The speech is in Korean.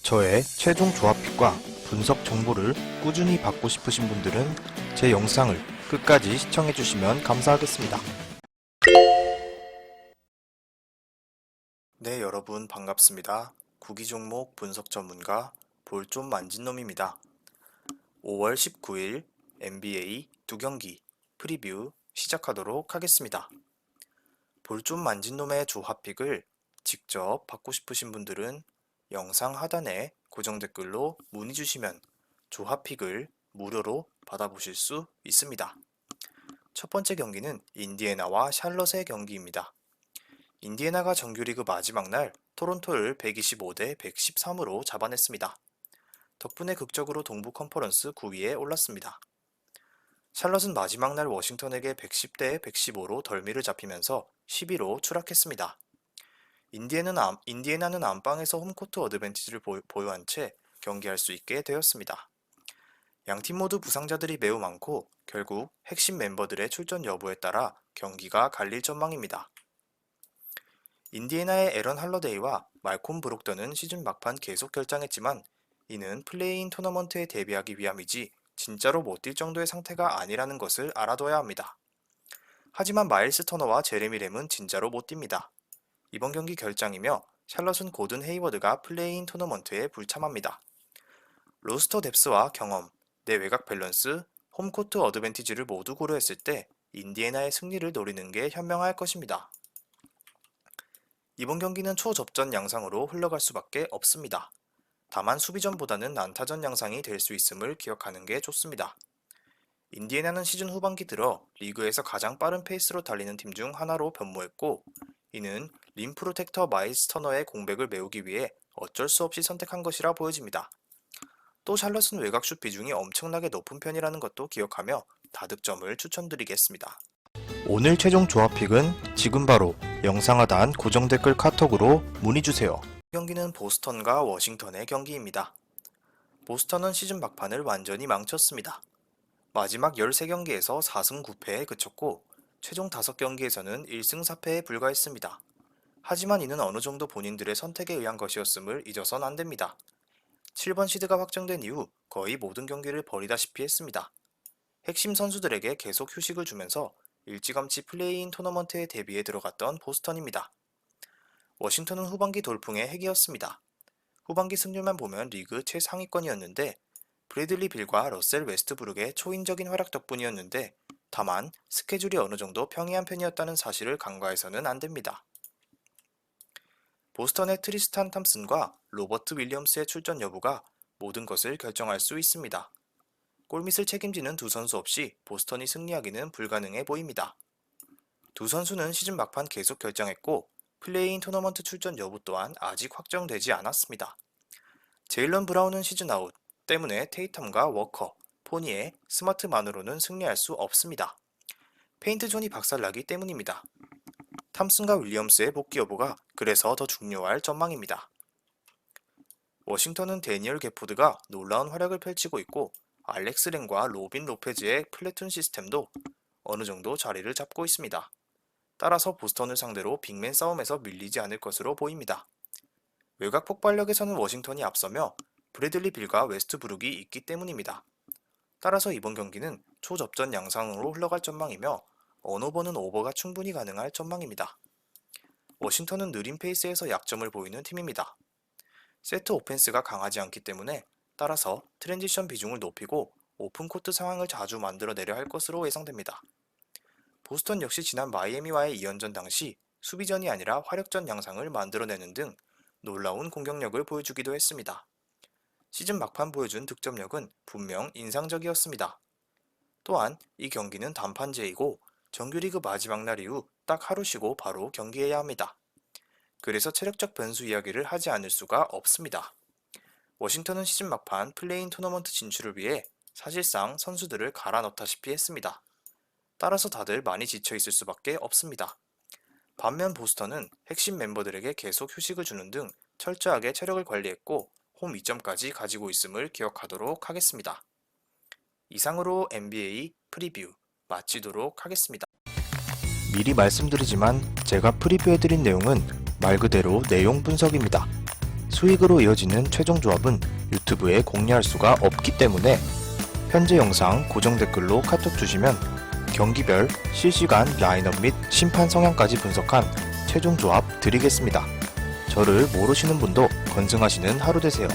저의 최종 조합픽과 분석 정보를 꾸준히 받고 싶으신 분들은 제 영상을 끝까지 시청해주시면 감사하겠습니다. 네, 여러분 반갑습니다. 구기 종목 분석 전문가 볼 좀 만진 놈입니다. 5월 19일 NBA 2경기 프리뷰 시작하도록 하겠습니다. 볼 좀 만진 놈의 조합픽을 직접 받고 싶으신 분들은 영상 하단에 고정 댓글로 문의 주시면 조합픽을 무료로 받아보실 수 있습니다. 첫 번째 경기는 인디애나와 샬럿의 경기입니다. 인디애나가 정규리그 마지막 날 토론토를 125대 113으로 잡아냈습니다. 덕분에 극적으로 동부 컨퍼런스 9위에 올랐습니다. 샬럿은 마지막 날 워싱턴에게 110대 115로 덜미를 잡히면서 10위로 추락했습니다. 인디애나는 안방에서 홈코트 어드밴티지를 보유한 채 경기할 수 있게 되었습니다. 양팀 모두 부상자들이 매우 많고 결국 핵심 멤버들의 출전 여부에 따라 경기가 갈릴 전망입니다. 인디애나의 에런 할러데이와 말콤 브록던은 시즌 막판 계속 결장했지만 이는 플레이인 토너먼트에 대비하기 위함이지 진짜로 못 뛸 정도의 상태가 아니라는 것을 알아둬야 합니다. 하지만 마일스 터너와 제레미 램은 진짜로 못 뜁니다. 이번 경기 결장이며 샬럿은 고든 헤이워드가 플레이인 토너먼트에 불참합니다. 로스터 뎁스와 경험, 내 외곽 밸런스, 홈코트 어드밴티지를 모두 고려했을 때 인디애나의 승리를 노리는 게 현명할 것입니다. 이번 경기는 초접전 양상으로 흘러갈 수밖에 없습니다. 다만 수비전보다는 난타전 양상이 될 수 있음을 기억하는 게 좋습니다. 인디애나는 시즌 후반기 들어 리그에서 가장 빠른 페이스로 달리는 팀 중 하나로 변모했고 이는 림 프로텍터 마일스 터너의 공백을 메우기 위해 어쩔 수 없이 선택한 것이라 보여집니다. 또 샬럿은 외곽슛 비중이 엄청나게 높은 편이라는 것도 기억하며 다득점을 추천드리겠습니다. 오늘 최종 조합픽은 지금 바로 영상 하단 고정 댓글 카톡으로 문의주세요. 경기는 보스턴과 워싱턴의 경기입니다. 보스턴은 시즌 막판을 완전히 망쳤습니다. 마지막 13경기에서 4승 9패에 그쳤고 최종 5경기에서는 1승 4패에 불과했습니다. 하지만 이는 어느 정도 본인들의 선택에 의한 것이었음을 잊어선 안됩니다. 7번 시드가 확정된 이후 거의 모든 경기를 버리다시피 했습니다. 핵심 선수들에게 계속 휴식을 주면서 일찌감치 플레이인 토너먼트에 대비해 들어갔던 보스턴입니다. 워싱턴은 후반기 돌풍의 핵이었습니다. 후반기 승률만 보면 리그 최상위권이었는데 브래들리 빌과 러셀 웨스트브룩의 초인적인 활약 덕분이었는데 다만 스케줄이 어느 정도 평이한 편이었다는 사실을 간과해서는 안됩니다. 보스턴의 트리스탄 탐슨과 로버트 윌리엄스의 출전 여부가 모든 것을 결정할 수 있습니다. 골밑을 책임지는 두 선수 없이 보스턴이 승리하기는 불가능해 보입니다. 두 선수는 시즌 막판 계속 결장했고 플레이인 토너먼트 출전 여부 또한 아직 확정되지 않았습니다. 제일런 브라운은 시즌 아웃 때문에 테이텀과 워커, 포니에, 스마트만으로는 승리할 수 없습니다. 페인트 존이 박살나기 때문입니다. 탐슨과 윌리엄스의 복귀 여부가 그래서 더 중요할 전망입니다. 워싱턴은 데니얼 게포드가 놀라운 활약을 펼치고 있고 알렉스 랭과 로빈 로페즈의 플래툰 시스템도 어느 정도 자리를 잡고 있습니다. 따라서 보스턴을 상대로 빅맨 싸움에서 밀리지 않을 것으로 보입니다. 외곽 폭발력에서는 워싱턴이 앞서며 브래들리 빌과 웨스트브룩이 있기 때문입니다. 따라서 이번 경기는 초접전 양상으로 흘러갈 전망이며 언오버는 오버가 충분히 가능할 전망입니다. 워싱턴은 느린 페이스에서 약점을 보이는 팀입니다. 세트 오펜스가 강하지 않기 때문에 따라서 트랜지션 비중을 높이고 오픈코트 상황을 자주 만들어내려 할 것으로 예상됩니다. 보스턴 역시 지난 마이애미와의 2연전 당시 수비전이 아니라 화력전 양상을 만들어내는 등 놀라운 공격력을 보여주기도 했습니다. 시즌 막판 보여준 득점력은 분명 인상적이었습니다. 또한 이 경기는 단판제이고 정규리그 마지막 날 이후 딱 하루 쉬고 바로 경기해야 합니다. 그래서 체력적 변수 이야기를 하지 않을 수가 없습니다. 워싱턴은 시즌 막판 플레이인 토너먼트 진출을 위해 사실상 선수들을 갈아 넣다시피 했습니다. 따라서 다들 많이 지쳐 있을 수밖에 없습니다. 반면 보스턴은 핵심 멤버들에게 계속 휴식을 주는 등 철저하게 체력을 관리했고 홈 2점까지 가지고 있음을 기억하도록 하겠습니다. 이상으로 NBA 프리뷰 마치도록 하겠습니다. 미리 말씀드리지만 제가 프리뷰해드린 내용은 말 그대로 내용 분석입니다. 수익으로 이어지는 최종 조합은 유튜브에 공개할 수가 없기 때문에 현재 영상 고정 댓글로 카톡 주시면 경기별 실시간 라인업 및 심판 성향까지 분석한 최종 조합 드리겠습니다. 저를 모르시는 분도 건승하시는 하루 되세요.